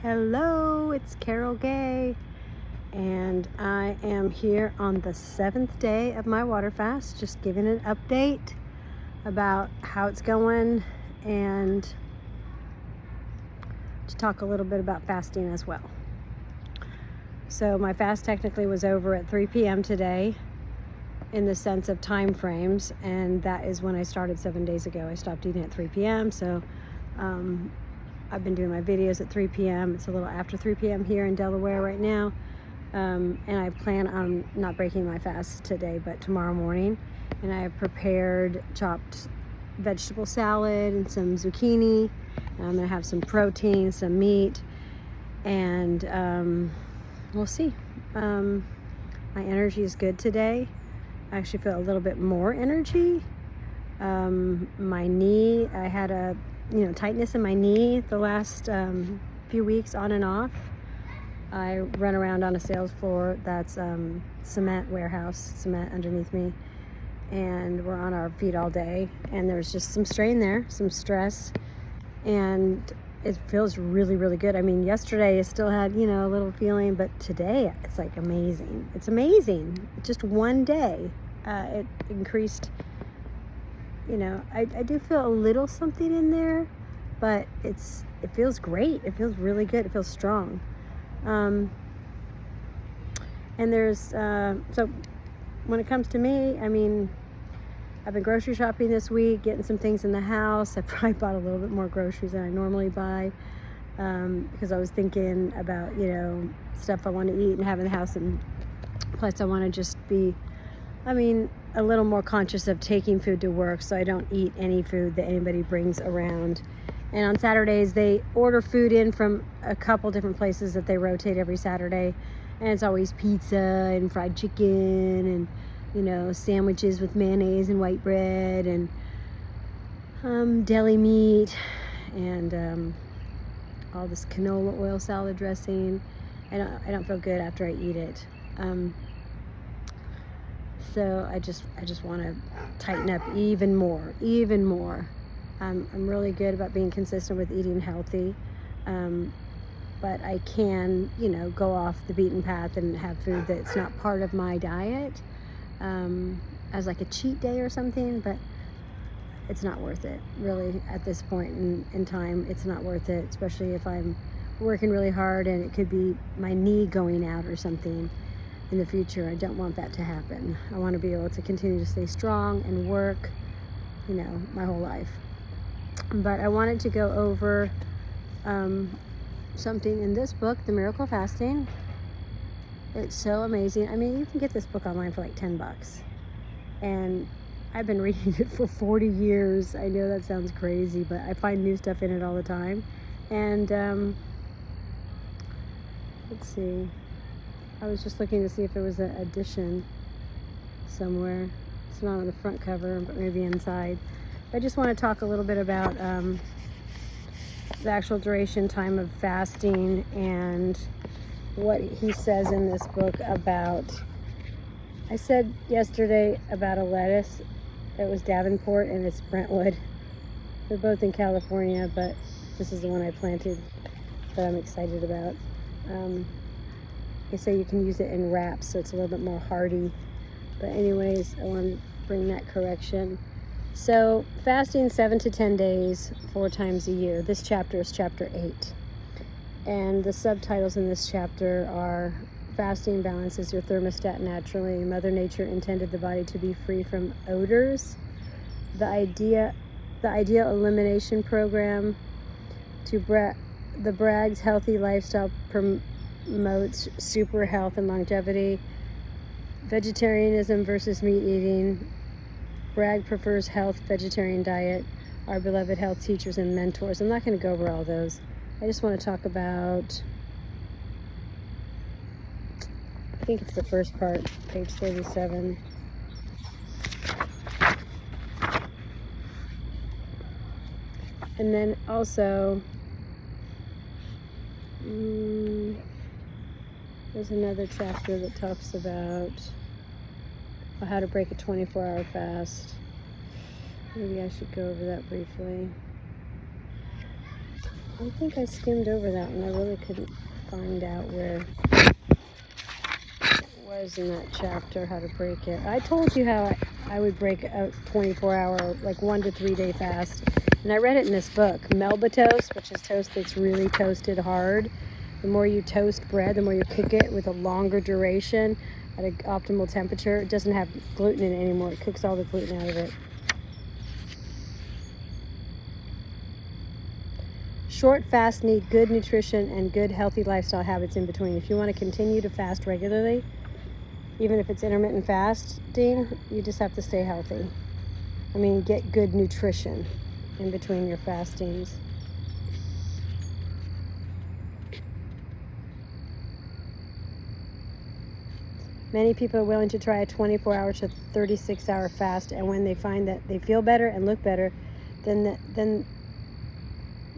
Hello, it's Carol Gay, and I am here on the 7th day of my water fast, just giving an update about how it's going and to talk a little bit about fasting as well. So my fast technically was over at 3 p.m. today in the sense of time frames, and that is when I started 7 days ago. I stopped eating at 3 p.m. So I've been doing my videos at 3 p.m. It's a little after 3 p.m. here in Delaware right now. And I plan on not breaking my fast today, but tomorrow morning. And I have prepared chopped vegetable salad and some zucchini. And I'm gonna have some protein, some meat, and we'll see. My energy is good today. I actually feel a little bit more energy. My knee, I had a tightness in my knee the last few weeks on and off. I run around on a sales floor that's cement warehouse, cement underneath me, and we're on our feet all day, and there's just some strain there, some stress, and it feels really, really good. I mean, yesterday I still had, a little feeling, but today it's like amazing. It's amazing. Just one day, it increased. I do feel a little something in there, but it feels great. It feels really good. It feels strong. And there's, so when it comes to me, I mean, I've been grocery shopping this week, getting some things in the house. I probably bought a little bit more groceries than I normally buy, because I was thinking about, stuff I want to eat and have in the house. And plus I want to just be, a little more conscious of taking food to work, so I don't eat any food that anybody brings around. And on Saturdays, they order food in from a couple different places that they rotate every Saturday. And it's always pizza and fried chicken and, sandwiches with mayonnaise and white bread and deli meat and all this canola oil salad dressing. I don't feel good after I eat it. So I just want to tighten up even more. I'm really good about being consistent with eating healthy, but I can, go off the beaten path and have food that's not part of my diet as like a cheat day or something, but it's not worth it, really, at this point in time. It's not worth it, especially if I'm working really hard and it could be my knee going out or something in the future. I don't want that to happen. I want to be able to continue to stay strong and work, my whole life. But I wanted to go over something in this book, The Miracle of Fasting. It's so amazing. I mean, you can get this book online for like $10. And I've been reading it for 40 years. I know that sounds crazy, but I find new stuff in it all the time. And let's see. I was just looking to see if there was an edition somewhere. It's not on the front cover, but maybe inside. I just want to talk a little bit about the actual duration time of fasting and what he says in this book about. I said yesterday about a lettuce. It was Davenport and it's Brentwood. They're both in California, but this is the one I planted that I'm excited about. They say you can use it in wraps, so it's a little bit more hardy. But anyways, I want to bring that correction. So fasting 7 to 10 days, 4 times a year. This chapter is chapter 8. And the subtitles in this chapter are Fasting Balances Your Thermostat Naturally. Mother Nature intended the body to be free from odors. The Ideal Elimination Program. The Bragg's Healthy Lifestyle promotes super health and longevity. Vegetarianism versus meat eating. Bragg prefers health vegetarian diet. Our beloved health teachers and mentors. I'm not going to go over all those. I just want to talk about, I think it's the first part, page 37. And then also, there's another chapter that talks about how to break a 24-hour fast. Maybe I should go over that briefly. I think I skimmed over that one. I really couldn't find out where it was in that chapter, how to break it. I told you how I would break a 24-hour, like 1 to 3 day fast. And I read it in this book, Melba toast, which is toast that's really toasted hard. The more you toast bread, the more you cook it with a longer duration at an optimal temperature. It doesn't have gluten in it anymore. It cooks all the gluten out of it. Short fasts need good nutrition and good healthy lifestyle habits in between. If you want to continue to fast regularly, even if it's intermittent fasting, you just have to stay healthy. I mean, get good nutrition in between your fastings. Many people are willing to try a 24-hour to 36-hour fast, and when they find that they feel better and look better, then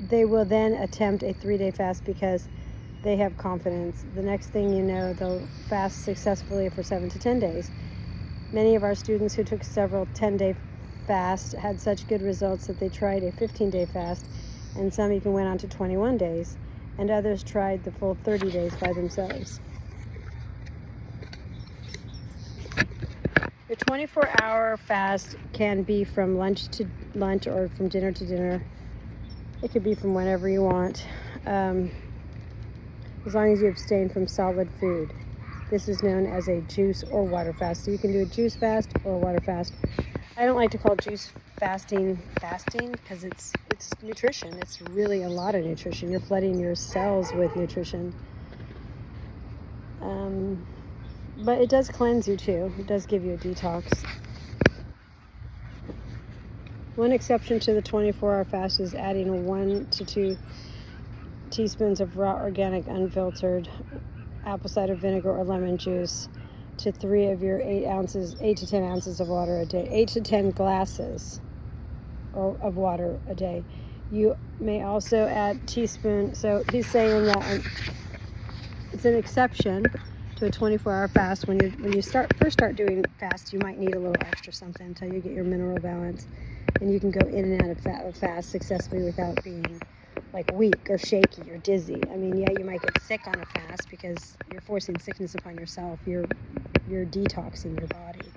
they will then attempt a 3-day fast because they have confidence. The next thing you know, they'll fast successfully for 7 to 10 days. Many of our students who took several 10-day fasts had such good results that they tried a 15-day fast, and some even went on to 21 days, and others tried the full 30 days by themselves. The 24-hour fast can be from lunch to lunch or from dinner to dinner. It could be from whenever you want, as long as you abstain from solid food. This is known as a juice or water fast. So you can do a juice fast or a water fast. I don't like to call juice fasting because it's nutrition. It's really a lot of nutrition. You're flooding your cells with nutrition. But it does cleanse you too. It does give you a detox. One exception to the 24-hour fast is adding 1 to 2 teaspoons of raw, organic, unfiltered apple cider vinegar or lemon juice to 3 of your 8 to 10 ounces of water a day. 8 to 10 glasses of water a day. You may also add teaspoon. So he's saying that it's an exception to a 24-hour fast. When you first start doing fast, you might need a little extra something until you get your mineral balance, and you can go in and out of fast successfully without being like weak or shaky or dizzy. I mean, yeah, you might get sick on a fast because you're forcing sickness upon yourself. You're detoxing your body.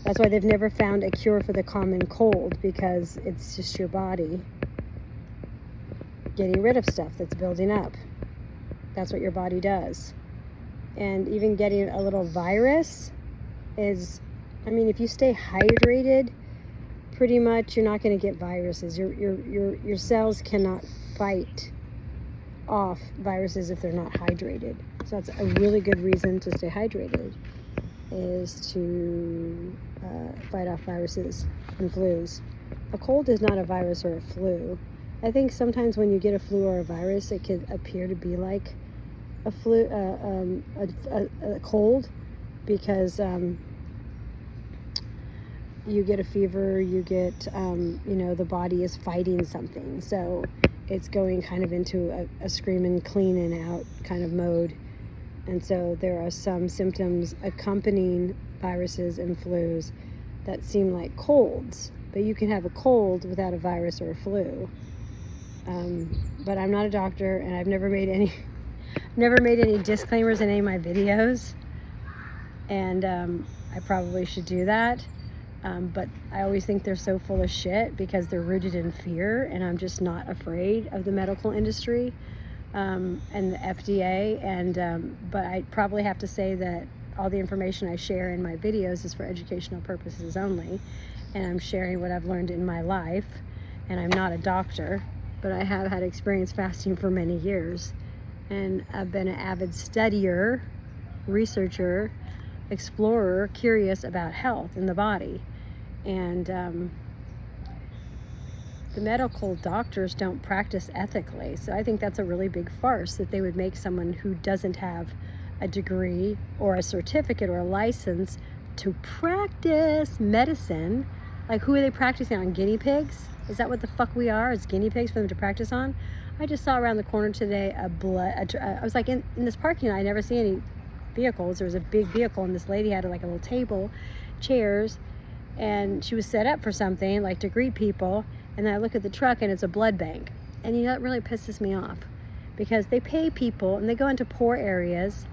That's why they've never found a cure for the common cold, because it's just your body getting rid of stuff that's building up. That's what your body does. And even getting a little virus is, I mean, if you stay hydrated, pretty much you're not going to get viruses. Your cells cannot fight off viruses if they're not hydrated. So that's a really good reason to stay hydrated, is to fight off viruses and flus. A cold is not a virus or a flu. I think sometimes when you get a flu or a virus, it could appear to be like a flu, a cold, because you get a fever, you get, the body is fighting something. So it's going kind of into a screaming, cleaning out kind of mode. And so there are some symptoms accompanying viruses and flus that seem like colds, but you can have a cold without a virus or a flu. But I'm not a doctor, and I've never made any disclaimers in any of my videos, and I probably should do that. But I always think they're so full of shit because they're rooted in fear, and I'm just not afraid of the medical industry and the FDA. But I probably have to say that all the information I share in my videos is for educational purposes only, and I'm sharing what I've learned in my life. And I'm not a doctor, but I have had experience fasting for many years, and I've been an avid studier, researcher, explorer, curious about health in the body. And the medical doctors don't practice ethically. So I think that's a really big farce, that they would make someone who doesn't have a degree or a certificate or a license to practice medicine. Like, who are they practicing on? Guinea pigs? Is that what the fuck we are, as guinea pigs for them to practice on? I just saw around the corner today I was like in this parking lot, I never see any vehicles. There was a big vehicle, and this lady had like a little table, chairs, and she was set up for something, like to greet people. And then I look at the truck, and it's a blood bank. And you know, that really pisses me off because they pay people and they go into poor areas.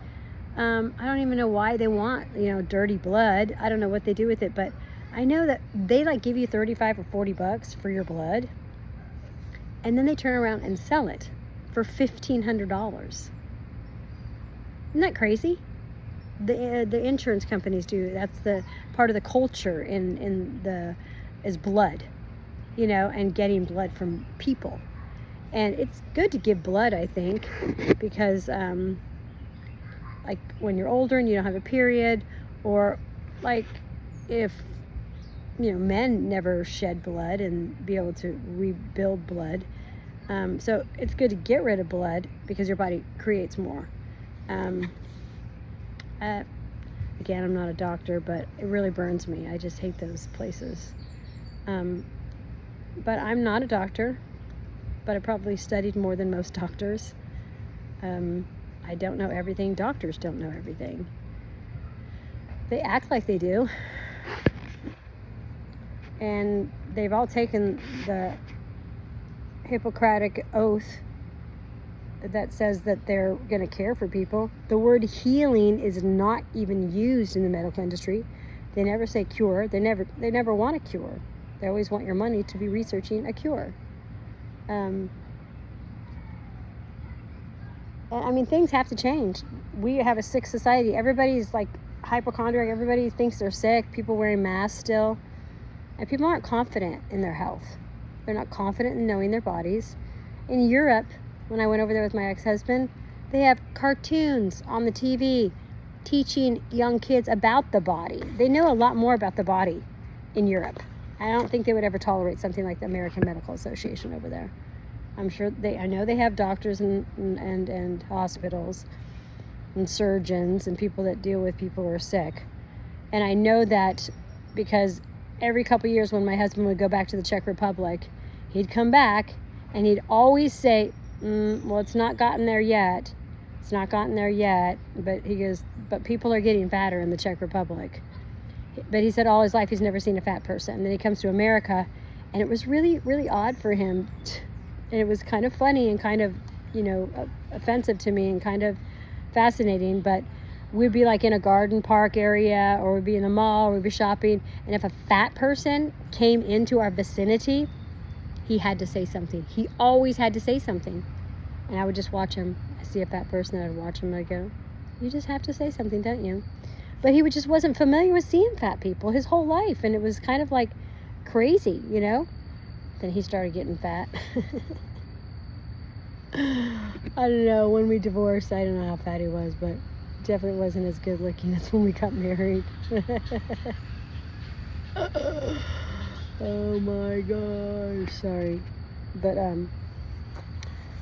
I don't even know why they want, dirty blood. I don't know what they do with it, but I know that they like give you 35 or 40 bucks for your blood, and then they turn around and sell it for $1,500. Isn't that crazy? The insurance companies do. That's the part of the culture is blood, and getting blood from people. And it's good to give blood, I think, because like when you're older and you don't have a period, or like if men never shed blood and be able to rebuild blood. So it's good to get rid of blood because your body creates more. Again, I'm not a doctor, but it really burns me. I just hate those places. But I'm not a doctor, but I probably studied more than most doctors. I don't know everything. Doctors don't know everything. They act like they do. And they've all taken the Hippocratic oath that says that they're going to care for people. The word healing is not even used in the medical industry. They never say cure. They never want a cure. They always want your money to be researching a cure. I mean, things have to change. We have a sick society. Everybody's like hypochondriac. Everybody thinks they're sick. People wearing masks still. And people aren't confident in their health. They're not confident in knowing their bodies. In Europe, when I went over there with my ex-husband, they have cartoons on the TV teaching young kids about the body. They know a lot more about the body in Europe. I don't think they would ever tolerate something like the American Medical Association over there. I'm sure I know they have doctors and hospitals and surgeons and people that deal with people who are sick. And I know that because every couple years when my husband would go back to the Czech Republic, he'd come back and he'd always say, well, it's not gotten there yet. It's not gotten there yet. But he goes, but people are getting fatter in the Czech Republic. But he said all his life he's never seen a fat person. And then he comes to America, and it was really, really odd for him. And it was kind of funny and kind of, offensive to me and kind of fascinating. But we'd be like in a garden park area, or we'd be in the mall, or we'd be shopping. And if a fat person came into our vicinity, he had to say something. He always had to say something. And I would just watch him. I see a fat person, and I'd watch him, and I'd go, you just have to say something, don't you? But he just wasn't familiar with seeing fat people his whole life. And it was kind of like crazy, Then he started getting fat. I don't know. When we divorced, I don't know how fat he was, but definitely wasn't as good looking as when we got married. Oh my gosh. Sorry. But,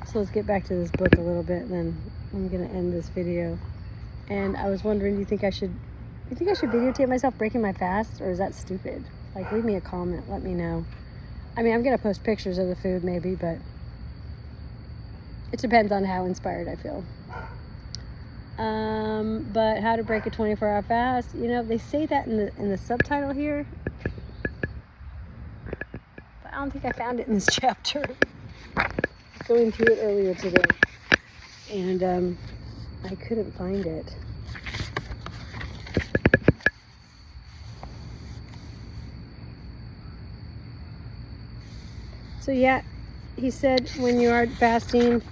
so let's get back to this book a little bit, and then I'm going to end this video. And I was wondering, do you think I should videotape myself breaking my fast, or is that stupid? Like, leave me a comment. Let me know. I mean, I'm going to post pictures of the food maybe, but it depends on how inspired I feel. But how to break a 24-hour fast, they say that in the subtitle here, but I don't think I found it in this chapter. I was going through it earlier today, and I couldn't find it. So yeah, he said when you are fasting,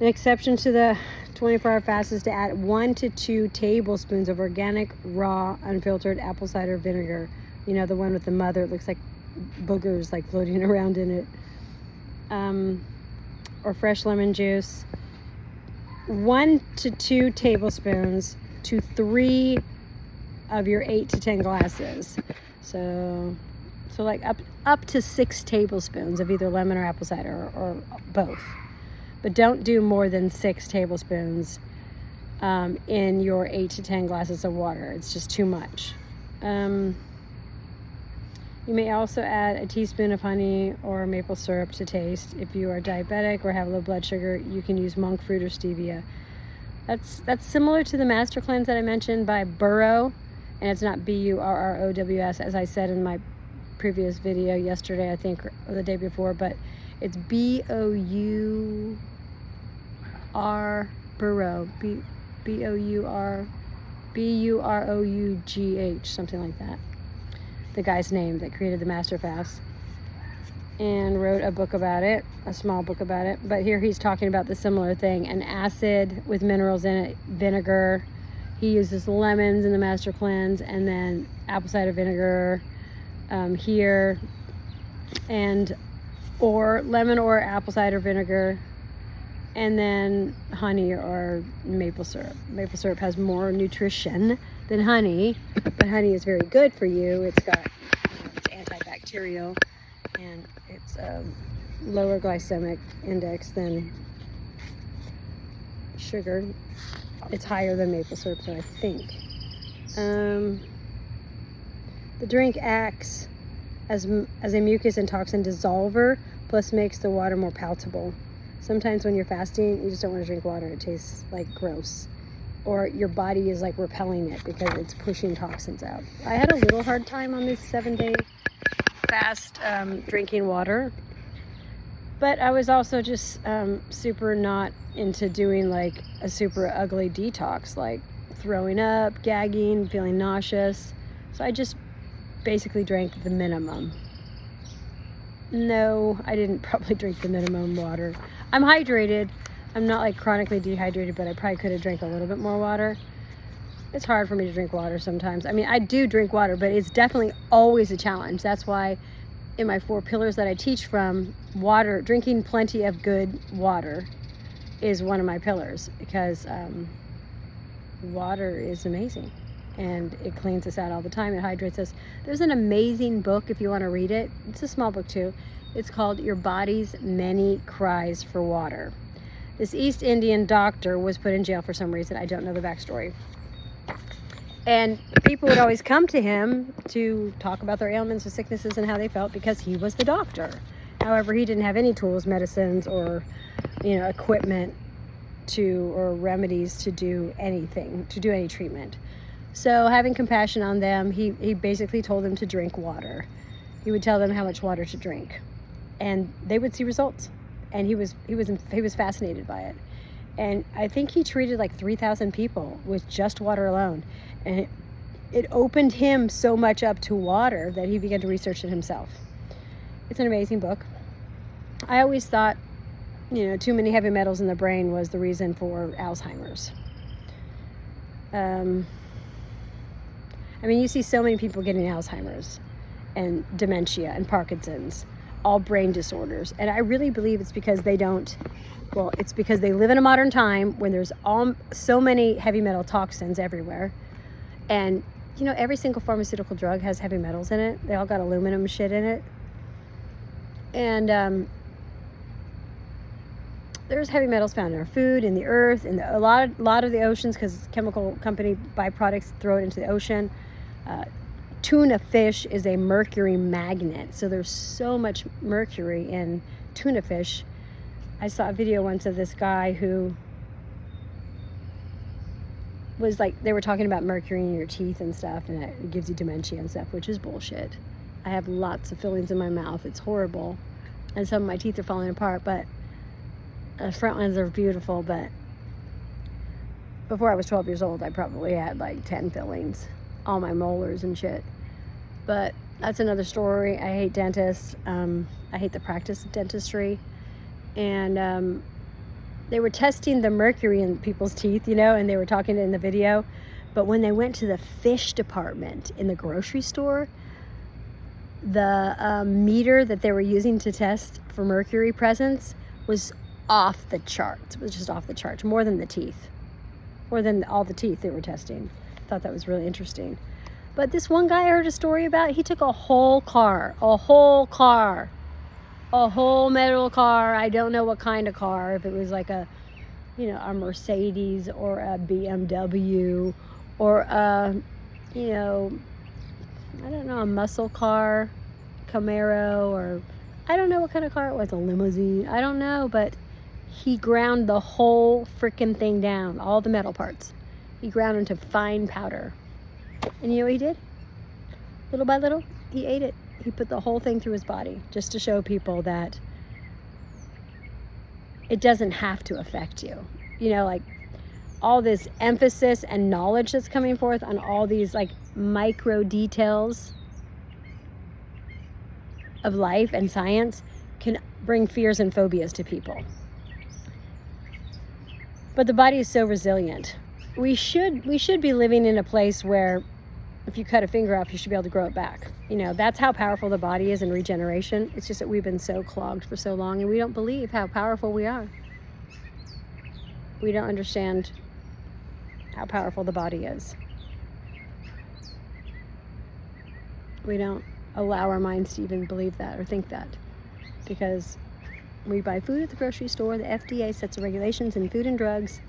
an exception to the 24-hour fast is to add 1 to 2 tablespoons of organic, raw, unfiltered apple cider vinegar. The one with the mother, it looks like boogers like floating around in it. Or fresh lemon juice. 1 to 2 tablespoons to 3 of your 8 to 10 glasses. So like up to 6 tablespoons of either lemon or apple cider, or both. But don't do more than 6 tablespoons in your 8 to 10 glasses of water. It's just too much. You may also add a teaspoon of honey or maple syrup to taste. If you are diabetic or have low blood sugar, you can use monk fruit or stevia. That's similar to the Master Cleanse that I mentioned by Burrow, and it's not Burrows, as I said in my previous video yesterday, I think, or the day before, but It's B-O-U-R Burrough, B-U-R-O-U-G-H, something like that. The guy's name that created the Master Fast, and wrote a book about it, a small book about it. But here he's talking about the similar thing, an acid with minerals in it, vinegar. He uses lemons in the Master Cleanse, and then apple cider vinegar here, and or lemon or apple cider vinegar, and then honey or maple syrup. Maple syrup has more nutrition than honey, but honey is very good for you. It's got, it's antibacterial, and it's lower glycemic index than sugar. It's higher than maple syrup, so I think. The drink acts as a mucus and toxin dissolver, plus makes the water more palatable. Sometimes when you're fasting, you just don't want to drink water. It tastes like gross. Or your body is like repelling it because it's pushing toxins out. I had a little hard time on this 7-day fast drinking water. But I was also just super not into doing like a super ugly detox, like throwing up, gagging, feeling nauseous. So I just basically drank the minimum. No, I didn't probably drink the minimum water. I'm hydrated. I'm not like chronically dehydrated, but I probably could have drank a little bit more water. It's hard for me to drink water sometimes. I mean, I do drink water, but it's definitely always a challenge. That's why in my 4 pillars that I teach from, water, drinking plenty of good water is one of my pillars, because water is amazing and it cleans us out all the time. It hydrates us. There's an amazing book if you want to read it. It's a small book too. It's called Your Body's Many Cries for Water. This East Indian doctor was put in jail for some reason. I don't know the backstory. And people would always come to him to talk about their ailments or sicknesses and how they felt, because he was the doctor. However, he didn't have any tools, medicines, or equipment or remedies to do anything, to do any treatment. So having compassion on them, he basically told them to drink water. He would tell them how much water to drink, and they would see results. And he was fascinated by it. And I think he treated like 3,000 people with just water alone. And it opened him so much up to water that he began to research it himself. It's an amazing book. I always thought, too many heavy metals in the brain was the reason for Alzheimer's. I mean, you see so many people getting Alzheimer's and dementia and Parkinson's, all brain disorders. And I really believe it's because it's because they live in a modern time when there's so many heavy metal toxins everywhere. And, every single pharmaceutical drug has heavy metals in it. They all got aluminum shit in it. And there's heavy metals found in our food, in the earth, in a lot of the oceans, because chemical company byproducts throw it into the ocean. Tuna fish is a mercury magnet, so there's so much mercury in tuna fish. I saw a video once of this guy who was like, they were talking about mercury in your teeth and stuff, and it gives you dementia and stuff, which is bullshit. I have lots of fillings in my mouth. It's horrible. And some of my teeth are falling apart, but the front ones are beautiful. But before I was 12 years old, I probably had like 10 fillings, all my molars and shit. But that's another story. I hate dentists. I hate the practice of dentistry. And they were testing the mercury in people's teeth, and they were talking in the video. But when they went to the fish department in the grocery store, the meter that they were using to test for mercury presence was off the charts. It was just off the charts, more than the teeth, more than all the teeth they were testing. I thought that was really interesting. But this one guy I heard a story about, he took a whole metal car. I don't know what kind of car, if it was like a Mercedes or a BMW or a muscle car, Camaro, or I don't know what kind of car it was, a limousine. I don't know, but he ground the whole freaking thing down, all the metal parts. He ground into fine powder. And you know what he did? Little by little, he ate it. He put the whole thing through his body, just to show people that it doesn't have to affect you. You know, like all this emphasis and knowledge that's coming forth on all these like micro details of life and science can bring fears and phobias to people. But the body is so resilient. We should be living in a place where if you cut a finger off, you should be able to grow it back. You know, that's how powerful the body is in regeneration. It's just that we've been so clogged for so long and we don't believe how powerful we are. We don't understand how powerful the body is. We don't allow our minds to even believe that or think that, because we buy food at the grocery store. The FDA sets the regulations in food and drugs.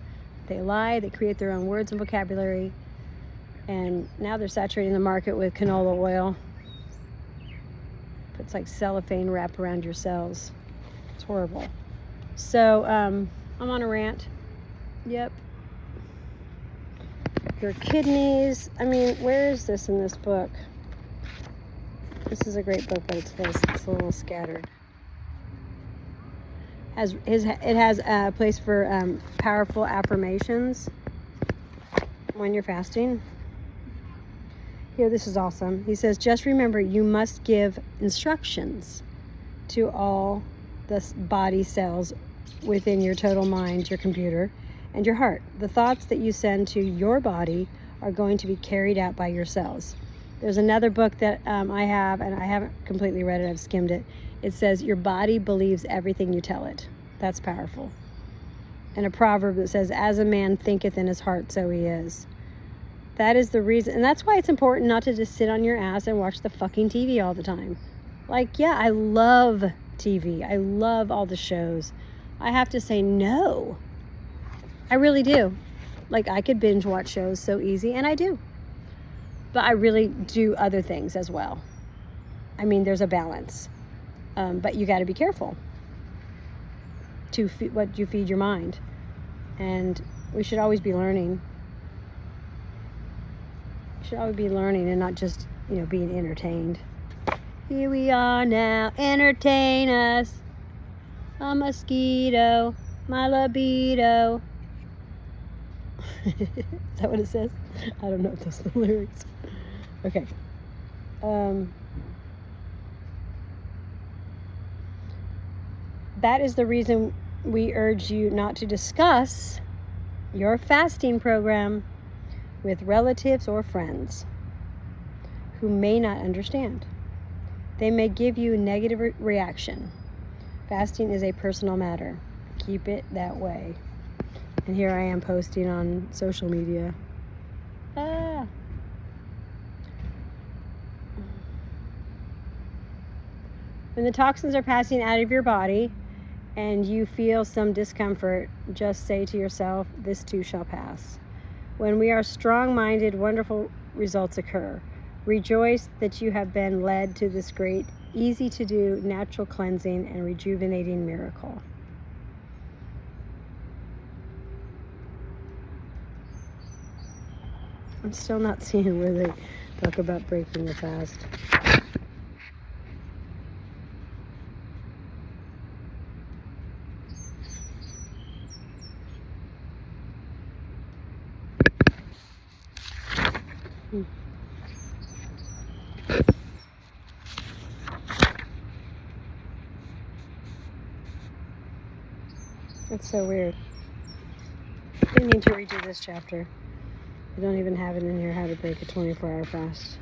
They lie, they create their own words and vocabulary, and now they're saturating the market with canola oil. It's like cellophane wrapped around your cells. It's horrible. So I'm on a rant. Yep. Your kidneys. I mean, where is this in this book? This is a great book, but it's a little scattered. It has a place for powerful affirmations when you're fasting. Here, this is awesome. He says, just remember, you must give instructions to all the body cells within your total mind, your computer, and your heart. The thoughts that you send to your body are going to be carried out by your cells. There's another book that I have, and I haven't completely read it. I've skimmed it. It says, your body believes everything you tell it. That's powerful. And a proverb that says, as a man thinketh in his heart, so he is. That is the reason. And that's why it's important not to just sit on your ass and watch the fucking TV all the time. Like, yeah, I love TV. I love all the shows. I have to say no. I really do. Like, I could binge watch shows so easy, and I do. But I really do other things as well. I mean, there's a balance. But you got to be careful to what you feed your mind. And we should always be learning. We should always be learning and not just, being entertained. Here we are now, entertain us. A mosquito, my libido. Is that what it says? I don't know if those are the lyrics. Okay. That is the reason we urge you not to discuss your fasting program with relatives or friends who may not understand. They may give you a negative reaction. Fasting is a personal matter. Keep it that way. And here I am posting on social media. When the toxins are passing out of your body and you feel some discomfort, just say to yourself, this too shall pass. When we are strong-minded, wonderful results occur. Rejoice that you have been led to this great, easy-to-do, natural cleansing and rejuvenating miracle. I'm still not seeing where they talk about breaking the fast. It's so weird. I need to redo this chapter. I don't even have it in here, how to break a 24-hour fast.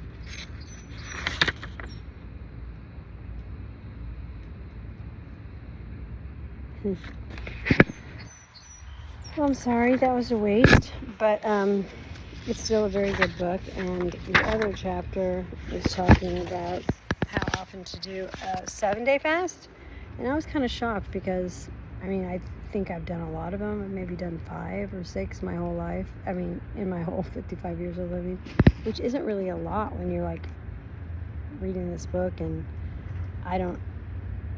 Well, I'm sorry, that was a waste, but it's still a very good book. And the other chapter is talking about how often to do a 7-day fast. And I was kind of shocked because, I think I've done a lot of them. I've maybe done 5 or 6 my whole life. In my whole 55 years of living, which isn't really a lot when you're like reading this book. And I don't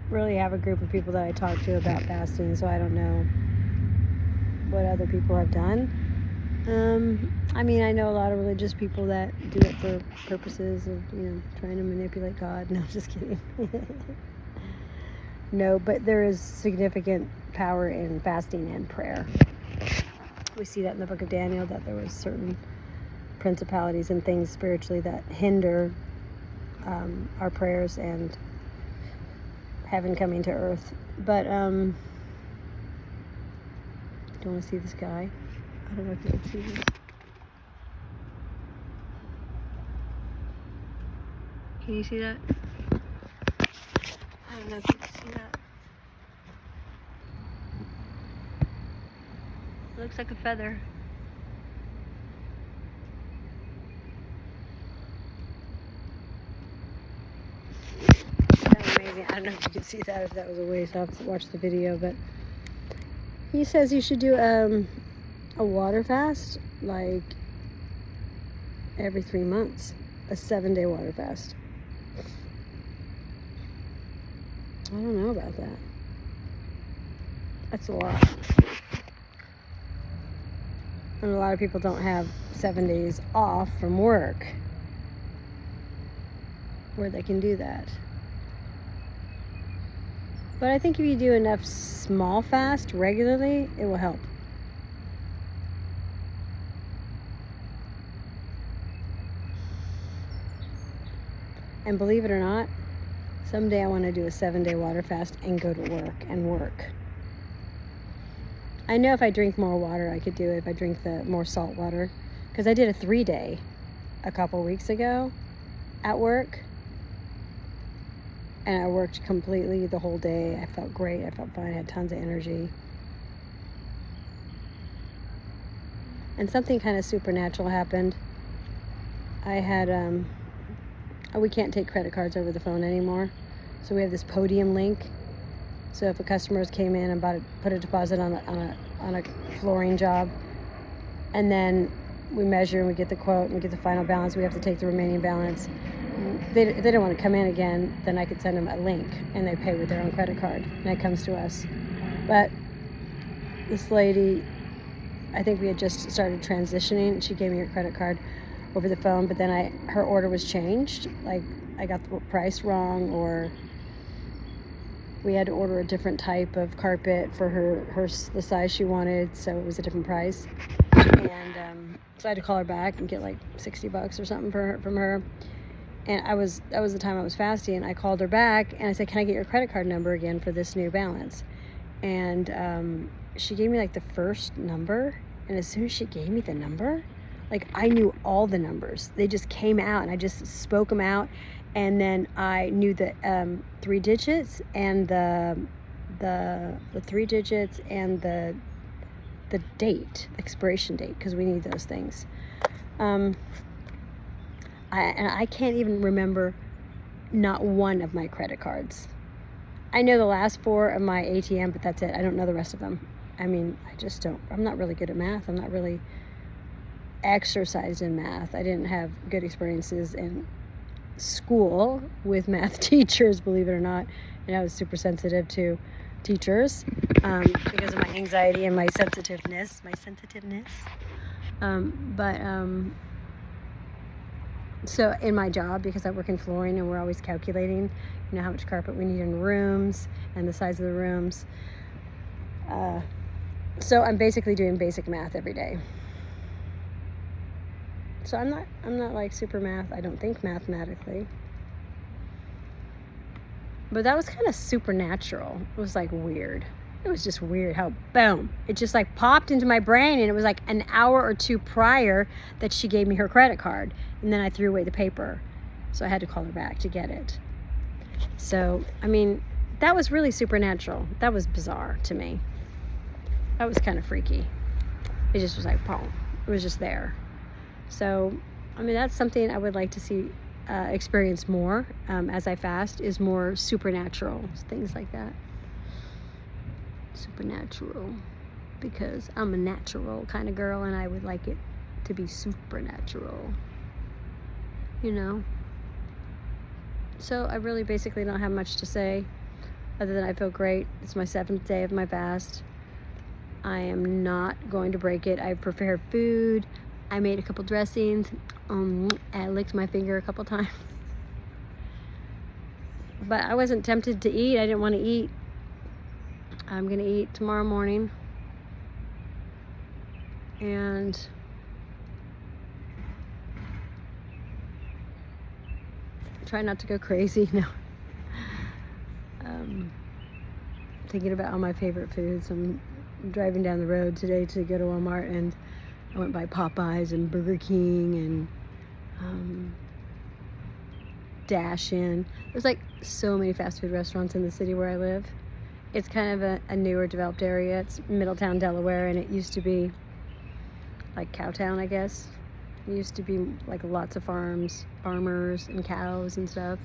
really have a group of people that I talk to about fasting, so I don't know what other people have done. I know a lot of religious people that do it for purposes of, trying to manipulate God. No, I'm just kidding. No, but there is significant power in fasting and prayer. We see that in the book of Daniel, that there was certain principalities and things spiritually that hinder our prayers and heaven coming to earth. But do you want to see this guy? I don't know if you can see this. Can you see that? I don't know if you can see that. It looks like a feather. It's kind of amazing. I don't know if you can see that, if that was a waste. I'll have to watch the video, but he says you should do a water fast like every 3 months, a 7-day water fast. I don't know about that. That's a lot. And a lot of people don't have 7 days off from work where they can do that. But I think if you do enough small fast regularly, it will help. And believe it or not, someday I want to do a 7-day water fast and go to work and work. I know if I drink more water, I could do it if I drink the more salt water. Because I did a 3-day a couple weeks ago at work. And I worked completely the whole day. I felt great. I felt fine. I had tons of energy. And something kind of supernatural happened. I had, we can't take credit cards over the phone anymore. So we have this Podium link. So if a customer came in and put a deposit on a flooring job, and then we measure and we get the quote and we get the final balance, we have to take the remaining balance. If they don't want to come in again, then I could send them a link and they pay with their own credit card and it comes to us. But this lady, I think we had just started transitioning. She gave me her credit card over the phone, but then her order was changed. Like I got the price wrong, or we had to order a different type of carpet for the size she wanted, so it was a different price. And so I had to call her back and get like $60 or something from her. And that was the time I was fasting. I called her back and I said, "Can I get your credit card number again for this new balance?" And she gave me like the first number. And as soon as she gave me the number, like I knew all the numbers. They just came out and I just spoke them out. And then I knew the 3 digits and the 3 digits and the date, expiration date, because we need those things. I can't even remember not one of my credit cards. I know the last 4 of my ATM, but that's it. I don't know the rest of them. I mean, I just don't. I'm not really good at math. I'm not really exercised in math. I didn't have good experiences in school with math teachers, believe it or not. And I was super sensitive to teachers because of my anxiety and my sensitiveness. So in my job, because I work in flooring and we're always calculating, how much carpet we need in rooms and the size of the rooms. So I'm basically doing basic math every day. So I'm not like super math. I don't think mathematically. But that was kind of supernatural. It was like weird. It was just weird how, boom, it just like popped into my brain, and it was like an hour or 2 prior that she gave me her credit card. And then I threw away the paper. So I had to call her back to get it. So, I mean, that was really supernatural. That was bizarre to me. That was kind of freaky. It just was like, boom. It was just there. So, I mean, that's something I would like to see experience more as I fast, is more supernatural, things like that. Supernatural, because I'm a natural kind of girl and I would like it to be supernatural, So I really basically don't have much to say other than I feel great. It's my 7th day of my fast. I am not going to break it. I've prepared food. I made a couple dressings. I licked my finger a couple times. But I wasn't tempted to eat. I didn't want to eat. I'm gonna eat tomorrow morning and try not to go crazy. No. Thinking about all my favorite foods. I'm driving down the road today to go to Walmart, and I went by Popeyes and Burger King and Dash In. There's like so many fast food restaurants in the city where I live. It's kind of a newer developed area. It's Middletown, Delaware, and it used to be like Cowtown, I guess. It used to be like lots of farmers and cows and stuff.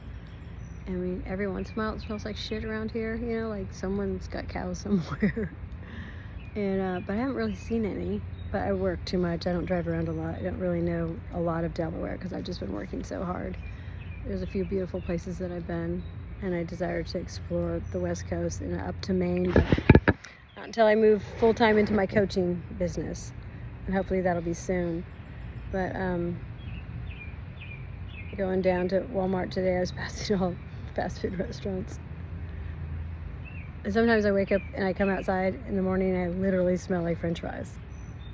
I mean, every once in a while it smells like shit around here, you know, like someone's got cows somewhere. And but I haven't really seen any. But I work too much. I don't drive around a lot. I don't really know a lot of Delaware because I've just been working so hard. There's a few beautiful places that I've been, and I desire to explore the West Coast and up to Maine, but not until I move full-time into my coaching business, and hopefully that'll be soon. But going down to Walmart today, I was passing all fast food restaurants. And sometimes I wake up and I come outside in the morning and I literally smell like French fries.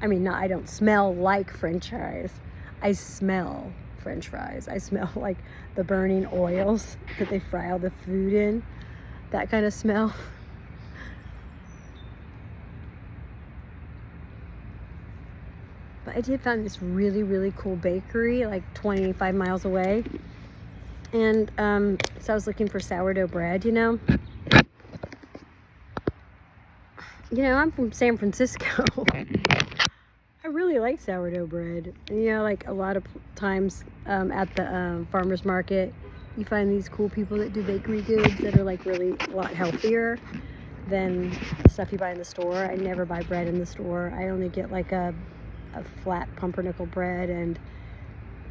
I mean, I don't smell like French fries. I smell French fries. I smell like the burning oils that they fry all the food in. That kind of smell. But I did find this really, really cool bakery like 25 miles away. And so I was looking for sourdough bread, you know. I'm from San Francisco. I really like sourdough bread. And, you know, like a lot of times at the farmer's market, you find these cool people that do bakery goods that are like really a lot healthier than stuff you buy in the store. I never buy bread in the store. I only get like a flat pumpernickel bread and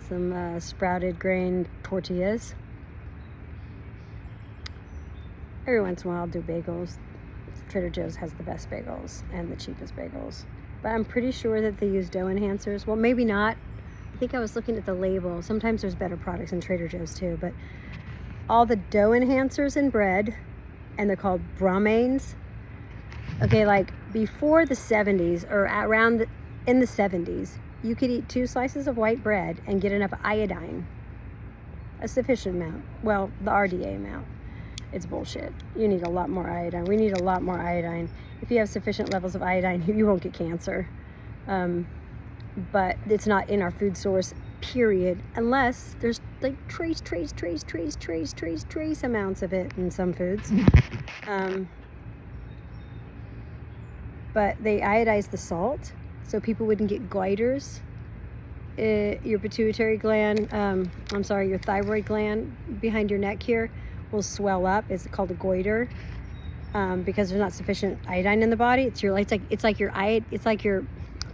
some sprouted grain tortillas. Every once in a while I'll do bagels. Trader Joe's has the best bagels and the cheapest bagels. But I'm pretty sure that they use dough enhancers. Well, maybe not. I think I was looking at the label. Sometimes there's better products in Trader Joe's too, but all the dough enhancers in bread, and they're called brahmanes. Okay, like before the 70s or in the 70s, you could eat 2 slices of white bread and get enough iodine, a sufficient amount. Well, the RDA amount. It's bullshit. You need a lot more iodine. We need a lot more iodine. If you have sufficient levels of iodine, you won't get cancer. But it's not in our food source, period, unless there's like trace amounts of it in some foods. But they iodize the salt so people wouldn't get goiters. Your pituitary gland, your thyroid gland behind your neck here will swell up. It's called a goiter because there's not sufficient iodine in the body. It's like your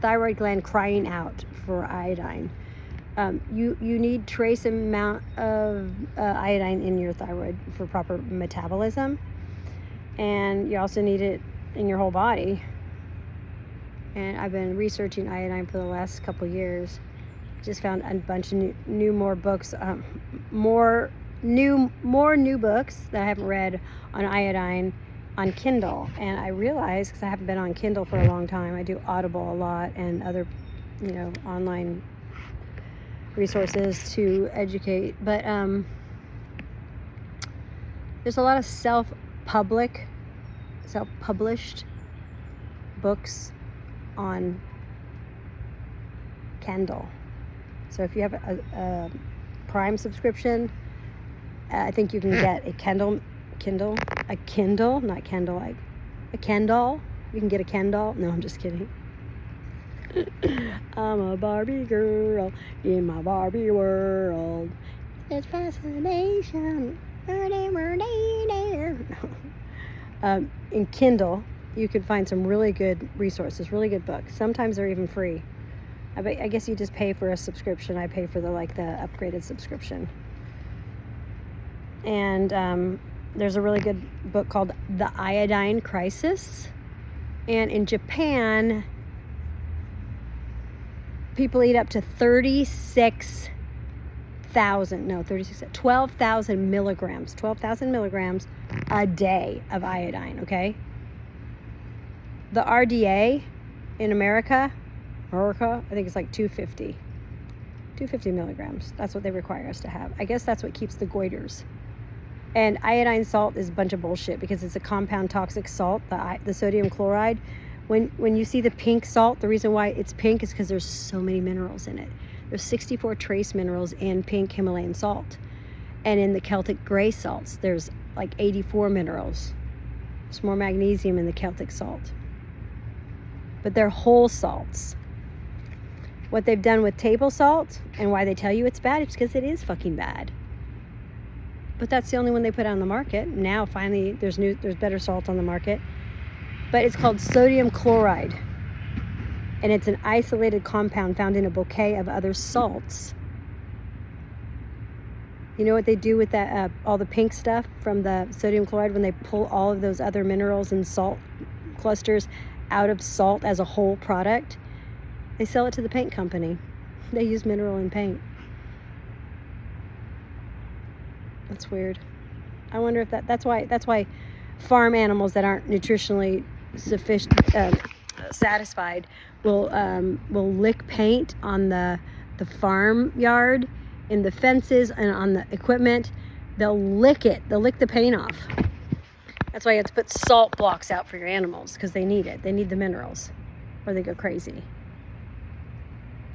thyroid gland crying out for iodine. You need trace amount of iodine in your thyroid for proper metabolism, and you also need it in your whole body. And I've been researching iodine for the last couple years. Just found a bunch of more books, more new books that I haven't read on iodine on Kindle. And I realized, because I haven't been on Kindle for a long time, I do Audible a lot and other, online resources to educate. But there's a lot of self-published books on Kindle. So if you have a Prime subscription, I think you can get a Kindle, not Kendall, like a Kendall. You can get a Kendall. No, I'm just kidding. I'm a Barbie girl in my Barbie world. It's fascination. In Kindle, you can find some really good resources, really good books. Sometimes they're even free. I guess you just pay for a subscription. I pay for the upgraded subscription. And there's a really good book called The Iodine Crisis. And in Japan, people eat up to 12,000 milligrams a day of iodine, okay? The RDA in America, I think it's like 250 milligrams. That's what they require us to have. I guess that's what keeps the goiters. And iodine salt is a bunch of bullshit because it's a compound toxic salt, the sodium chloride. When you see the pink salt, the reason why it's pink is because there's so many minerals in it. There's 64 trace minerals in pink Himalayan salt. And in the Celtic gray salts, there's like 84 minerals. There's more magnesium in the Celtic salt. But they're whole salts. What they've done with table salt and why they tell you it's bad is because it is fucking bad. But that's the only one they put on the market. Now finally there's better salt on the market. But it's called sodium chloride. And it's an isolated compound found in a bouquet of other salts. You know what they do with that all the pink stuff from the sodium chloride when they pull all of those other minerals and salt clusters out of salt as a whole product? They sell it to the paint company. They use mineral in paint. That's weird. I wonder if that's why farm animals that aren't nutritionally satisfied will lick paint on the farm yard, in the fences, and on the equipment. They'll lick it. They'll lick the paint off. That's why you have to put salt blocks out for your animals, because they need it. They need the minerals or they go crazy.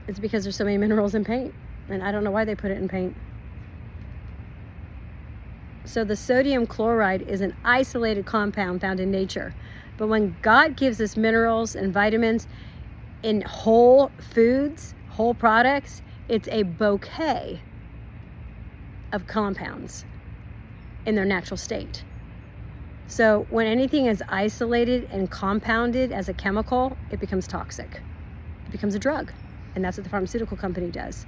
It's because there's so many minerals in paint, and I don't know why they put it in paint. So the sodium chloride is an isolated compound found in nature. But when God gives us minerals and vitamins in whole foods, whole products, it's a bouquet of compounds in their natural state. So when anything is isolated and compounded as a chemical, it becomes toxic. It becomes a drug. And that's what the pharmaceutical company does.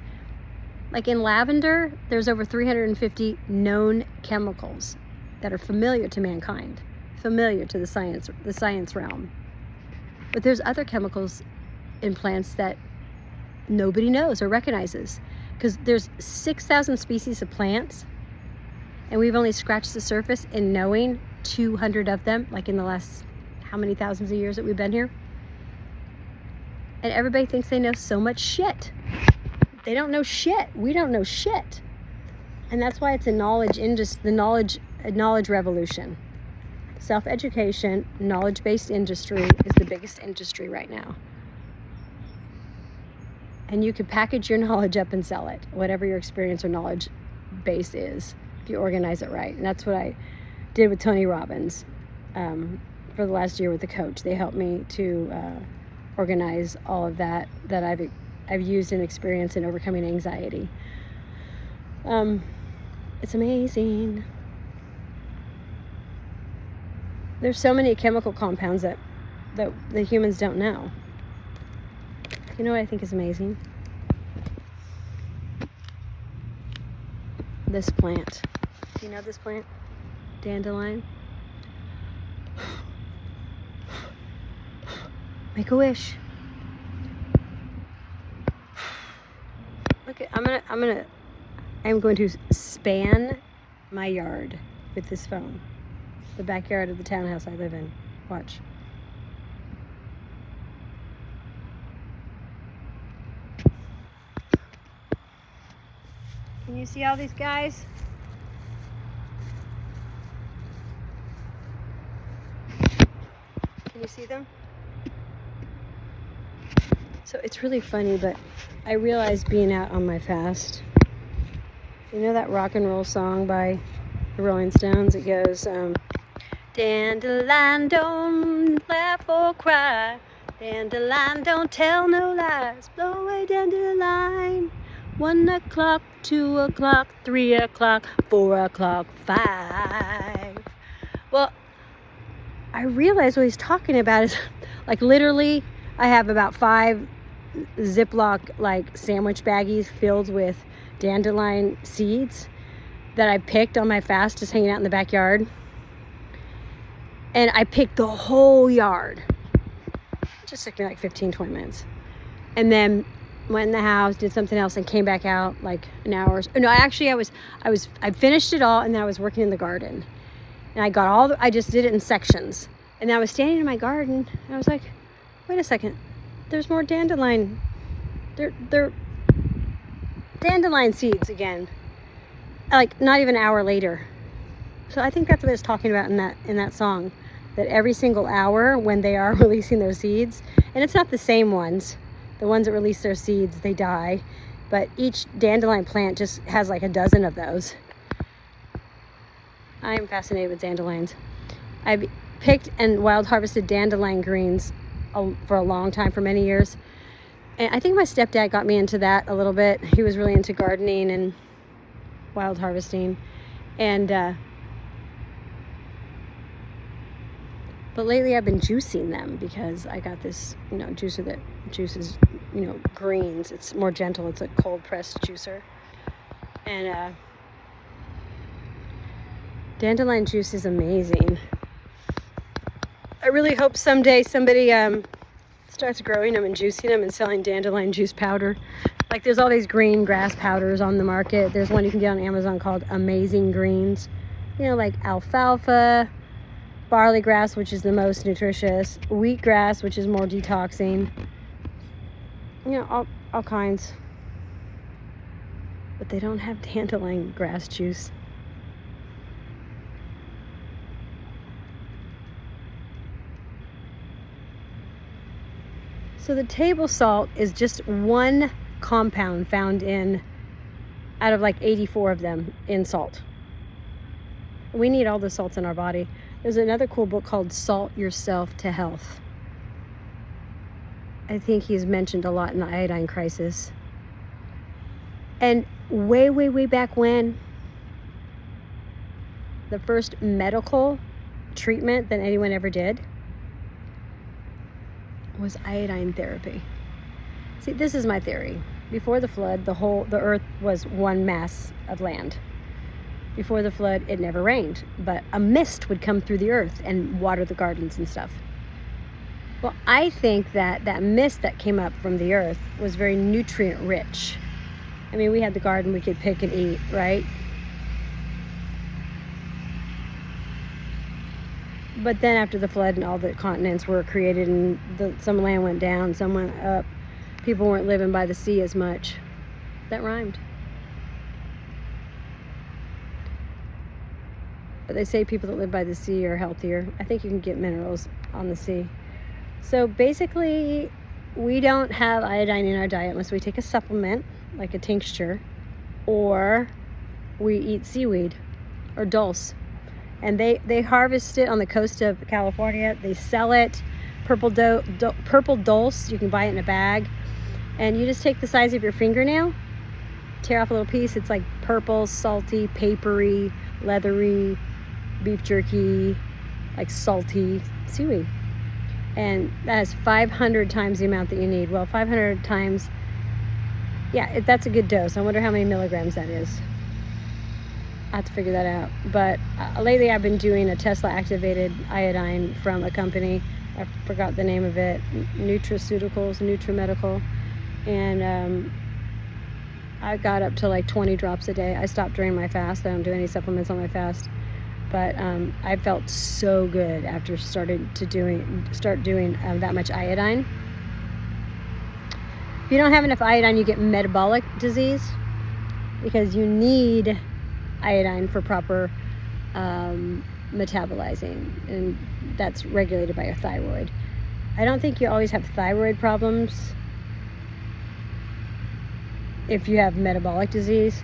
Like in lavender, there's over 350 known chemicals that are familiar to mankind, familiar to the science realm. But there's other chemicals in plants that nobody knows or recognizes, because there's 6,000 species of plants, and we've only scratched the surface in knowing 200 of them, like in the last how many thousands of years that we've been here. And everybody thinks they know so much shit. They don't know shit. We don't know shit. And that's why it's a knowledge revolution. Self-education, knowledge-based industry is the biggest industry right now. And you could package your knowledge up and sell it, whatever your experience or knowledge base is, if you organize it right. And that's what I did with Tony Robbins for the last year with the coach. They helped me to organize all of that I've used and experienced in overcoming anxiety. It's amazing. There's so many chemical compounds that the humans don't know. You know what I think is amazing? This plant. Do you know this plant? Dandelion. Make a wish. Look at, I'm going to span my yard with this phone. The backyard of the townhouse I live in. Watch. Can you see all these guys? Can you see them? So it's really funny, but I realized being out on my fast, you know that rock and roll song by the Rolling Stones? It goes, dandelion, don't laugh or cry. Dandelion, don't tell no lies. Blow away dandelion. 1 o'clock, 2 o'clock, 3 o'clock, 4 o'clock, 5. Well, I realized what he's talking about is, like, literally, I have about 5 Ziploc, like, sandwich baggies filled with dandelion seeds that I picked on my fast, just hanging out in the backyard. And I picked the whole yard. It just took me like 15, 20 minutes. And then went in the house, did something else, and came back out like an hour or so. No, actually I finished it all, and then I was working in the garden. And I just did it in sections. And I was standing in my garden, and I was like, wait a second, there's more dandelion. They're dandelion seeds again. Like, not even an hour later. So I think that's what it's talking about in that song, that every single hour when they are releasing those seeds, and it's not the same ones. The ones that release their seeds, they die, but each dandelion plant just has like a dozen of those. I'm fascinated with dandelions. I've picked and wild harvested dandelion greens for a long time, for many years. And I think my stepdad got me into that a little bit. He was really into gardening and wild harvesting. And but lately I've been juicing them because I got this, juicer that juices, greens. It's more gentle. It's a cold pressed juicer. And dandelion juice is amazing. I really hope someday somebody starts growing them and juicing them and selling dandelion juice powder. Like, there's all these green grass powders on the market. There's one you can get on Amazon called Amazing Greens. Like alfalfa, barley grass, which is the most nutritious, wheatgrass, which is more detoxing. All kinds. But they don't have dandelion grass juice. So the table salt is just one compound found out of like 84 of them in salt. We need all the salts in our body. There's another cool book called Salt Yourself to Health. I think he's mentioned a lot in the iodine crisis. And way, way, way back when, the first medical treatment that anyone ever did was iodine therapy. See, this is my theory. Before the flood, the earth was one mass of land. Before the flood, it never rained, but a mist would come through the earth and water the gardens and stuff. Well, I think that mist that came up from the earth was very nutrient rich. I mean, we had the garden we could pick and eat, right? But then after the flood and all the continents were created and some land went down, some went up, people weren't living by the sea as much. That rhymed. But they say people that live by the sea are healthier. I think you can get minerals on the sea. So basically, we don't have iodine in our diet unless we take a supplement, like a tincture, or we eat seaweed or dulse. And they harvest it on the coast of California. They sell it, purple dulse. You can buy it in a bag. And you just take the size of your fingernail, tear off a little piece. It's like purple, salty, papery, leathery, beef jerky, like salty seaweed. And that is 500 times the amount that you need. Well, 500 times, that's a good dose. I wonder how many milligrams that is. I have to figure that out. But lately I've been doing a Tesla activated iodine from a company. I forgot the name of it. Nutramedical. And I got up to like 20 drops a day. I stopped during my fast. I don't do any supplements on my fast. But I felt so good after start doing that much iodine. If you don't have enough iodine, you get metabolic disease because you need iodine for proper metabolizing, and that's regulated by your thyroid. I don't think you always have thyroid problems if you have metabolic disease,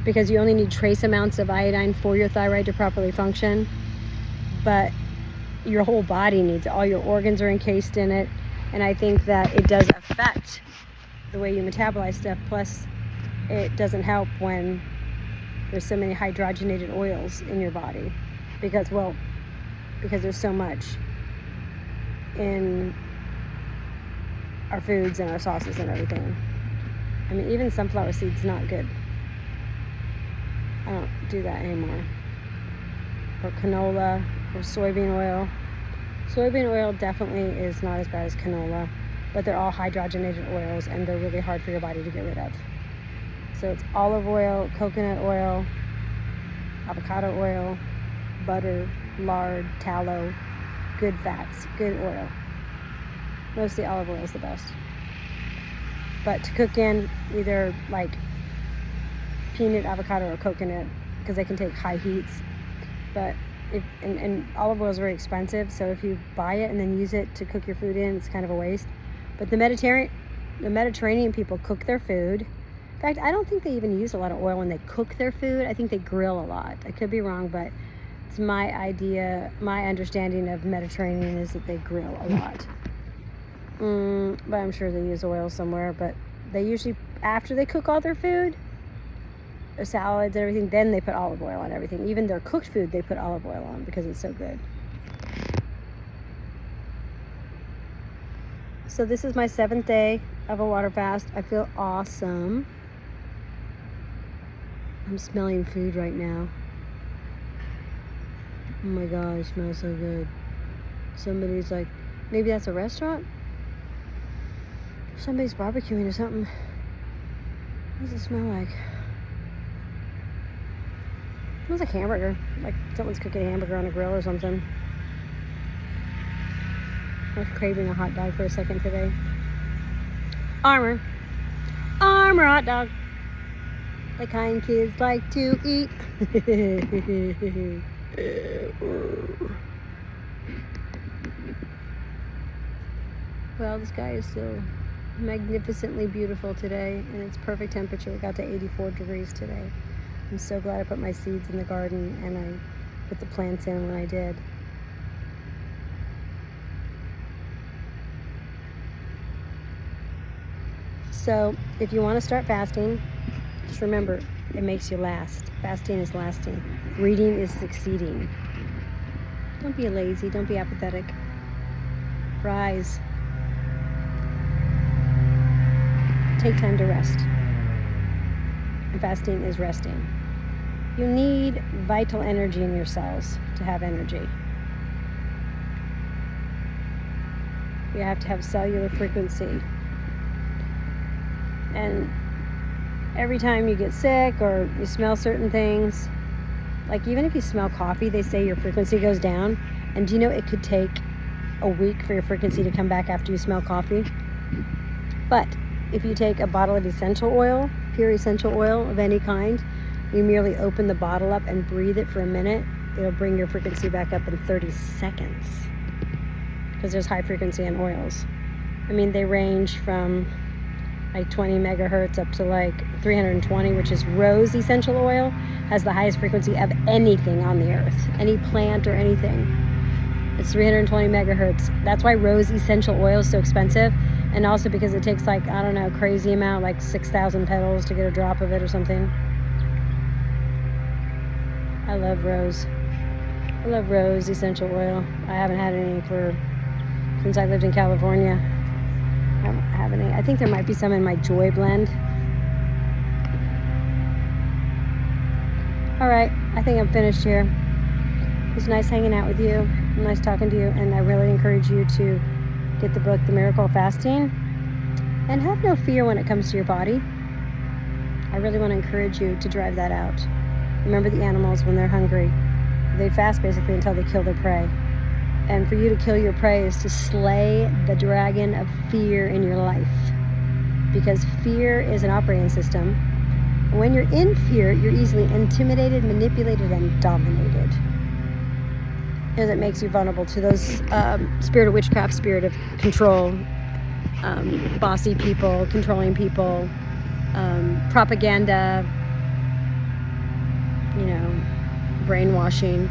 because you only need trace amounts of iodine for your thyroid to properly function, but your whole body needs it. All your organs are encased in it, and I think that it does affect the way you metabolize stuff. Plus, it doesn't help when there's so many hydrogenated oils in your body because there's so much in our foods and our sauces and everything. I mean, even sunflower seeds not good. I don't do that anymore. Or canola or soybean oil. Soybean oil definitely is not as bad as canola, but they're all hydrogenated oils and they're really hard for your body to get rid of. So it's olive oil, coconut oil, avocado oil, butter, lard, tallow, good fats, good oil. Mostly olive oil is the best. But to cook in, either like peanut, avocado, or coconut, because they can take high heats. But and olive oil is very expensive, so if you buy it and then use it to cook your food in, it's kind of a waste. But the Mediterranean people cook their food. In fact, I don't think they even use a lot of oil when they cook their food. I think they grill a lot. I could be wrong, but it's my understanding of Mediterranean is that they grill a lot. But I'm sure they use oil somewhere. But they usually, after they cook all their food, their salads and everything, then they put olive oil on everything. Even their cooked food, they put olive oil on because it's so good. So this is my 7th day of a water fast. I feel awesome. I'm smelling food right now. Oh my gosh, it smells so good. Somebody's like, maybe that's a restaurant? Somebody's barbecuing or something. What does it smell like? It smells like hamburger. Like someone's cooking a hamburger on a grill or something. I was craving a hot dog for a second today. Armour hot dog. The kind kids like to eat. Well, the sky is still magnificently beautiful today, and it's perfect temperature. It got to 84 degrees today. I'm so glad I put my seeds in the garden and I put the plants in when I did. So if you want to start fasting, just remember, it makes you last. Fasting is lasting. Reading is succeeding. Don't be lazy. Don't be apathetic. Rise. Take time to rest. And fasting is resting. You need vital energy in your cells to have energy. You have to have cellular frequency. And every time you get sick or you smell certain things, like even if you smell coffee, they say your frequency goes down. And do you know it could take a week for your frequency to come back after you smell coffee? But if you take a bottle of essential oil, pure essential oil of any kind, you merely open the bottle up and breathe it for a minute, it'll bring your frequency back up in 30 seconds. Because there's high frequency in oils. I mean, they range from like 20 megahertz up to like 320, which is rose essential oil, has the highest frequency of anything on the earth, any plant or anything. It's 320 megahertz. That's why rose essential oil is so expensive. And also because it takes like, I don't know, crazy amount, like 6,000 petals to get a drop of it or something. I love rose. I love rose essential oil. I haven't had any since I lived in California. I don't have any. I think there might be some in my Joy blend. All right, I think I'm finished here. It was nice hanging out with you. Nice talking to you, and I really encourage you to get the book, The Miracle of Fasting, and have no fear when it comes to your body. I really want to encourage you to drive that out. Remember the animals when they're hungry. They fast basically until they kill their prey. And for you to kill your prey is to slay the dragon of fear in your life. Because fear is an operating system. And when you're in fear, you're easily intimidated, manipulated, and dominated. Because it makes you vulnerable to those spirit of witchcraft, spirit of control, bossy people, controlling people, propaganda, brainwashing.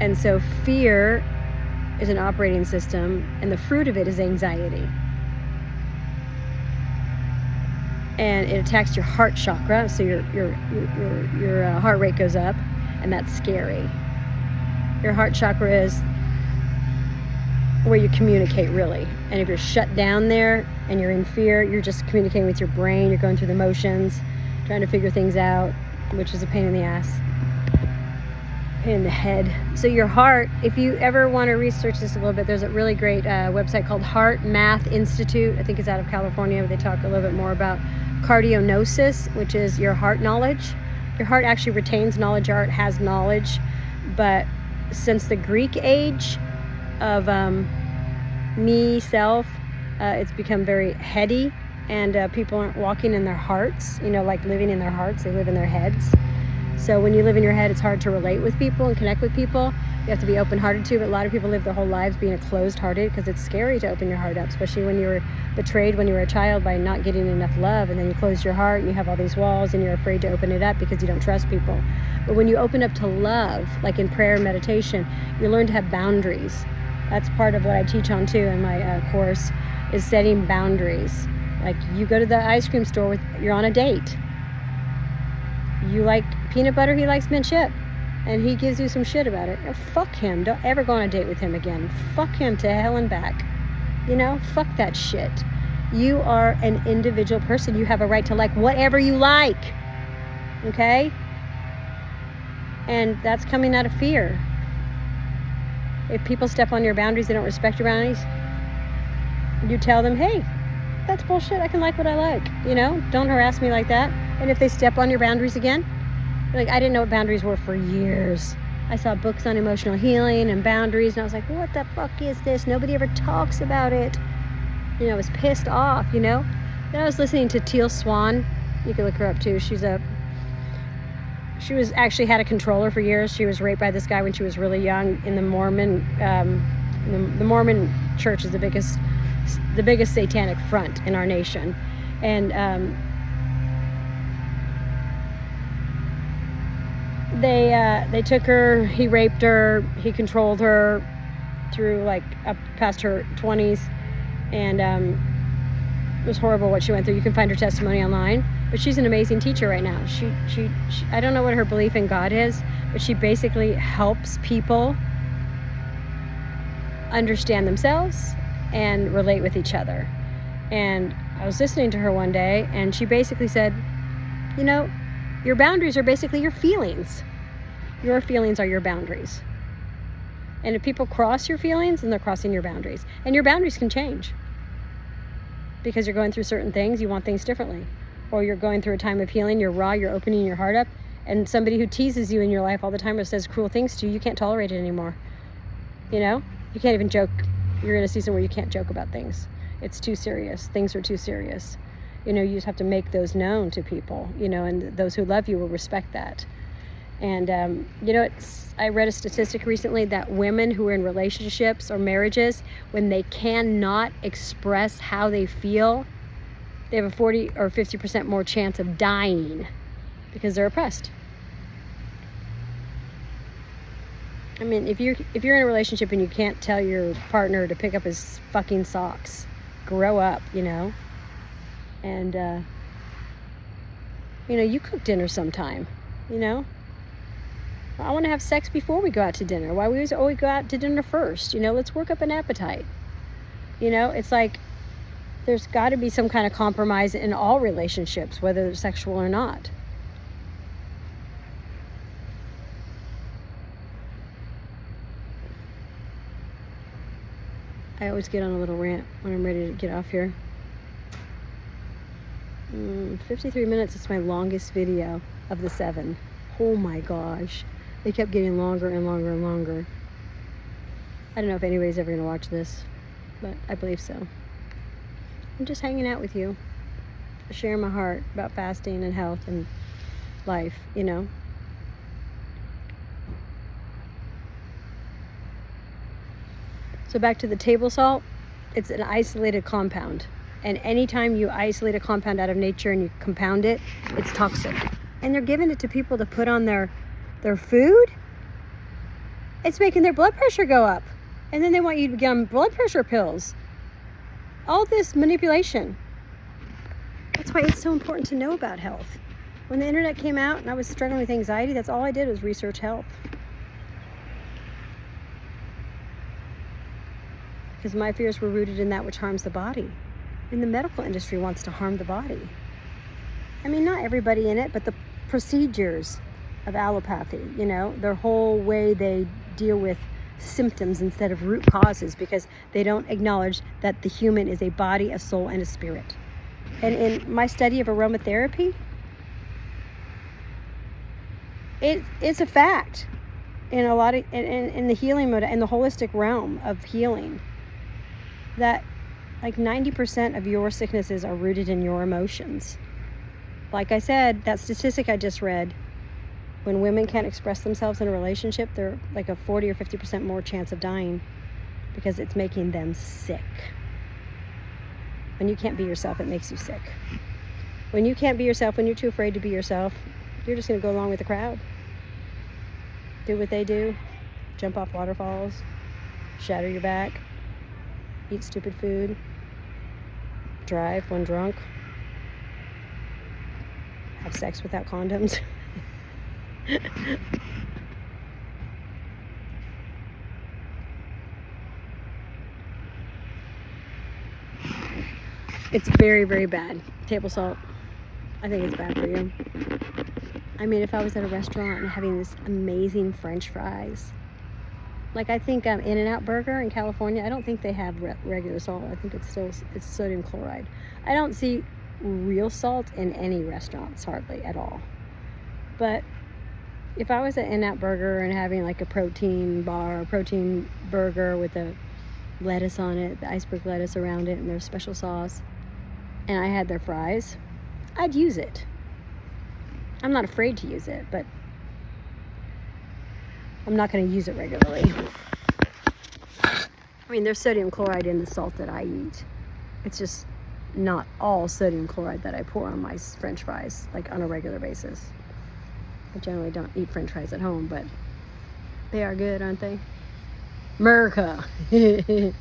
And so fear is an operating system, and the fruit of it is anxiety. And it attacks your heart chakra, so your heart rate goes up, and that's scary. Your heart chakra is where you communicate, really. And if you're shut down there and you're in fear, you're just communicating with your brain, you're going through the motions, trying to figure things out, which is a pain in the ass. Pain in the head. So your heart, if you ever want to research this a little bit, there's a really great website called Heart Math Institute. I think it's out of California. They talk a little bit more about cardionosis, which is your heart knowledge. Your heart actually retains knowledge. Your heart has knowledge, but since the Greek age of me, self, it's become very heady, and people aren't walking in their hearts, like living in their hearts. They live in their heads. So when you live in your head, it's hard to relate with people and connect with people. You have to be open-hearted too, but a lot of people live their whole lives being a closed-hearted because it's scary to open your heart up, especially when you were betrayed when you were a child by not getting enough love, and then you close your heart and you have all these walls and you're afraid to open it up because you don't trust people. But when you open up to love, like in prayer and meditation, you learn to have boundaries. That's part of what I teach on too in my course, is setting boundaries. Like you go to the ice cream store you're on a date. You like peanut butter, he likes mint chip, and he gives you some shit about it. Fuck him. Don't ever go on a date with him again. Fuck him to hell and back. Fuck that shit. You are an individual person. You have a right to like whatever you like. Okay? And that's coming out of fear. If people step on your boundaries, they don't respect your boundaries, you tell them, hey, that's bullshit. I can like what I like. Don't harass me like that. And if they step on your boundaries again, like, I didn't know what boundaries were for years. I saw books on emotional healing and boundaries, and I was like, what the fuck is this? Nobody ever talks about it. I was pissed off, Then I was listening to Teal Swan. You can look her up too. She was actually had a controller for years. She was raped by this guy when she was really young in the Mormon, the Mormon church is the biggest satanic front in our nation. And they took her, he raped her, he controlled her through like up past her 20s, and it was horrible what she went through. You can find her testimony online, but she's an amazing teacher right now. She I don't know what her belief in God is, but she basically helps people understand themselves and relate with each other. And I was listening to her one day, and she basically said, your boundaries are basically your feelings. Your feelings are your boundaries. And if people cross your feelings, then they're crossing your boundaries. And your boundaries can change. Because you're going through certain things, you want things differently. Or you're going through a time of healing, you're raw, you're opening your heart up, and somebody who teases you in your life all the time or says cruel things to you, you can't tolerate it anymore. You can't even joke. You're in a season where you can't joke about things. It's too serious. Things are too serious. You just have to make those known to people, and those who love you will respect that. And, I read a statistic recently that women who are in relationships or marriages, when they cannot express how they feel, they have a 40 or 50% more chance of dying because they're oppressed. I mean, if you're in a relationship and you can't tell your partner to pick up his fucking socks, grow up, And, you cook dinner sometime, I want to have sex before we go out to dinner. Why we always go out to dinner first? Let's work up an appetite. It's like there's got to be some kind of compromise in all relationships, whether they're sexual or not. I always get on a little rant when I'm ready to get off here. 53 minutes, it's my longest video of the 7. Oh my gosh. They kept getting longer and longer and longer. I don't know if anybody's ever going to watch this, but I believe so. I'm just hanging out with you, sharing my heart about fasting and health and life, So back to the table salt, it's an isolated compound. And anytime you isolate a compound out of nature and you compound it, it's toxic. And they're giving it to people to put on their food. It's making their blood pressure go up. And then they want you to get on blood pressure pills. All this manipulation. That's why it's so important to know about health. When the internet came out and I was struggling with anxiety, that's all I did was research health. Because my fears were rooted in that which harms the body. And the medical industry wants to harm the body. I mean, not everybody in it, but the procedures of allopathy, their whole way they deal with symptoms instead of root causes, because they don't acknowledge that the human is a body, a soul, and a spirit. And in my study of aromatherapy, it's a fact in a lot of in the healing mode, in the holistic realm of healing, that like 90% of your sicknesses are rooted in your emotions. Like I said, that statistic I just read, when women can't express themselves in a relationship, they're like a 40 or 50% more chance of dying because it's making them sick. When you can't be yourself, it makes you sick. When you can't be yourself, when you're too afraid to be yourself, you're just going to go along with the crowd. Do what they do. Jump off waterfalls. Shatter your back. Eat stupid food. Drive when drunk. Have sex without condoms. It's very, very bad. Table salt. I think it's bad for you. I mean, if I was at a restaurant and having this amazing French fries, like I think In-N-Out Burger in California, I don't think they have regular salt. I think it's sodium chloride. I don't see real salt in any restaurants hardly at all. But if I was at In-N-Out Burger and having like a protein bar, a protein burger with the lettuce on it, the iceberg lettuce around it, and their special sauce, and I had their fries, I'd use it. I'm not afraid to use it, but I'm not going to use it regularly. I mean, there's sodium chloride in the salt that I eat. It's just not all sodium chloride that I pour on my French fries, like on a regular basis. I generally don't eat French fries at home, but they are good, aren't they? America. I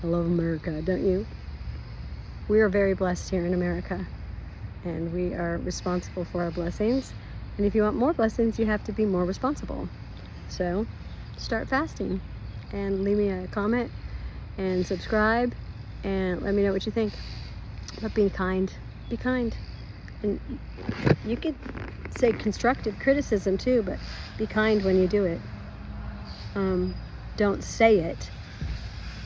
love America, don't you? We are very blessed here in America, and we are responsible for our blessings. And if you want more blessings, you have to be more responsible. So start fasting and leave me a comment and subscribe and let me know what you think. But be kind. Be kind. And you could say constructive criticism too, but be kind when you do it. Don't say it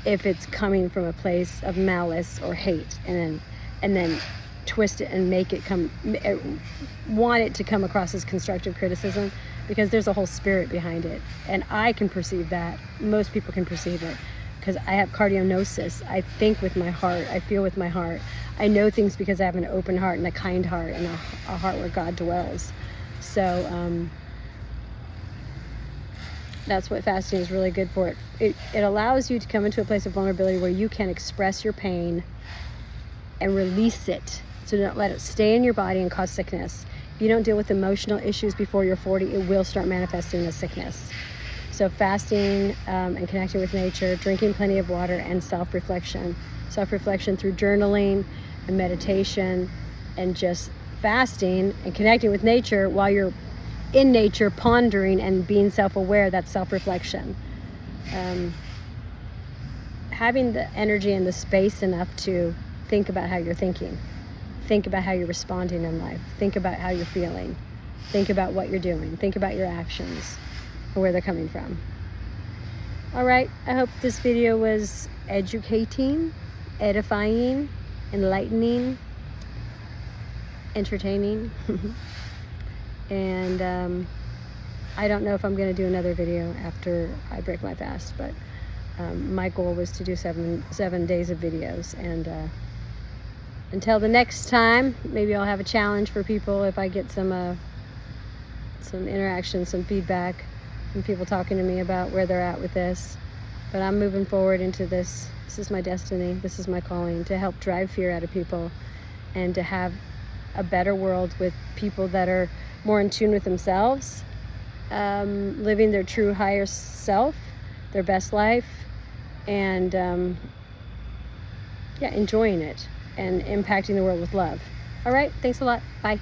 if it's coming from a place of malice or hate, and then twist it and make it want it to come across as constructive criticism, because there's a whole spirit behind it, and I can perceive that. Most people can perceive it because I have cardionosis. I think with my heart. I feel with my heart. I know things because I have an open heart and a kind heart and a heart where God dwells. So that's what fasting is really good for. It allows you to come into a place of vulnerability where you can express your pain and release it. So don't let it stay in your body and cause sickness. If you don't deal with emotional issues before you're 40, it will start manifesting as sickness. So fasting and connecting with nature, drinking plenty of water, and self-reflection. Self-reflection through journaling and meditation, and just fasting and connecting with nature while you're in nature, pondering and being self-aware. That's self-reflection. Having the energy and the space enough to think about how you're thinking. Think about how you're responding in life. Think about how you're feeling. Think about what you're doing. Think about your actions and where they're coming from. All right, I hope this video was educating, edifying, enlightening, entertaining. And I don't know if I'm going to do another video after I break my fast, but my goal was to do seven days of videos. And until the next time, maybe I'll have a challenge for people if I get some interaction, some feedback, and people talking to me about where they're at with this. But I'm moving forward into this. This is my destiny. This is my calling, to help drive fear out of people and to have a better world with people that are more in tune with themselves, living their true higher self, their best life, and enjoying it and impacting the world with love. All right, thanks a lot. Bye.